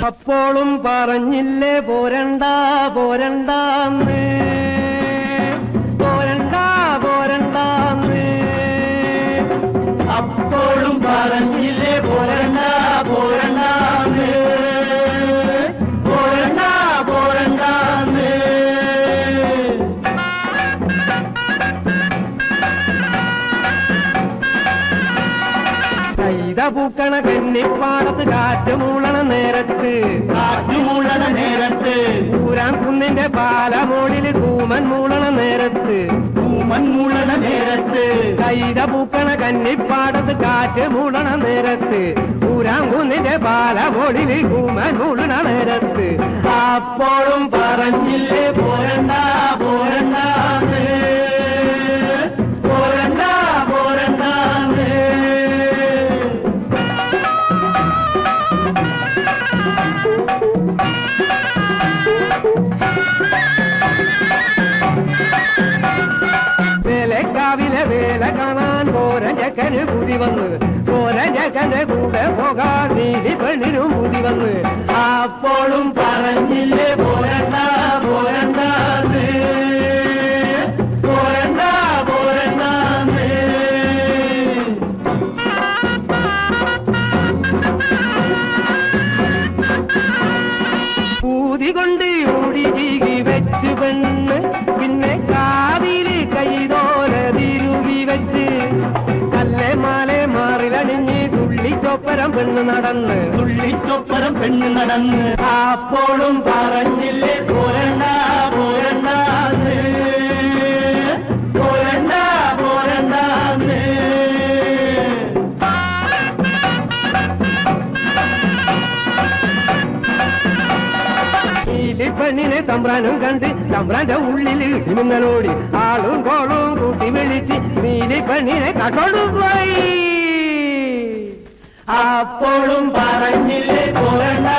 അപ്പോളും പറഞ്ഞില്ലേ പോരണ്ട പോരണ്ടാന്ന് പോരണ്ട പോരണ്ടാന്ന് അപ്പോളും പറഞ്ഞില്ലേ പോരണ്ട പോരണ്ടാന്ന് പോരണ്ട പോരണ്ടാന്ന് കൈത പൂക്കണ കന്നിപ്പാടത്ത് കാറ്റുമൂളണ നേരത്ത് ഊരാൻ കുന്നിന്റെ പാലമോളില് കൂമൻ മൂളണ നേരത്ത് കൈത പൂക്കണ കന്നിപ്പാടത്ത് കാറ്റ് മൂളണ നേരത്ത് ഊരാൻ കുന്നിന്റെ പാലമോളില് കൂമൻ മൂളണ നേരത്ത് അപ്പോഴും പറഞ്ഞില്ലേ പോരണ്ട പോരണ്ട പോരണ്ട പോരണ്ടാന്ന് വേലക്കാവിലെ വേല കാണാൻ പോരഞ്ഞക്കന് ബുദ്ധി വന്ന് പോരഞ്ഞക്കന്റെ കൂടെ പോകാൻ നീതി പെണ്ണിനും ബുദ്ധി വന്ന് അപ്പോഴും പറഞ്ഞില്ലേ പോരണ്ട പോരണ്ടാന്ന് പോരണ്ട പോരണ്ടാന്ന് ൂതി കൊണ്ട് ഓടി ചീകി വെച്ച് പെണ്ണ് പിന്നെ കാതില് കൈതോല തിരുകി വെച്ച് കല്ലെ മാലെ മാറിലണിഞ്ഞ് തുള്ളിച്ചൊപ്പരം പെണ്ണ് നടന്ന് അപ്പോഴും പറഞ്ഞില്ലേ പോരണ്ട പോരണ്ടാന്ന് പോരണ്ട പോരണ്ടാന്ന് പെണ്ണിനെ തമ്പ്രാനും കണ്ട് തമ്പ്രാന്റെ ഉള്ളിൽ ഇടിമിന്നലോടി ആളും കോളും കൂട്ടി വിളിച്ച് നീലി പെണ്ണിനെ കട്ടോണ്ടുപോയി അപ്പോഴും പറഞ്ഞില്ലേ പോരണ്ട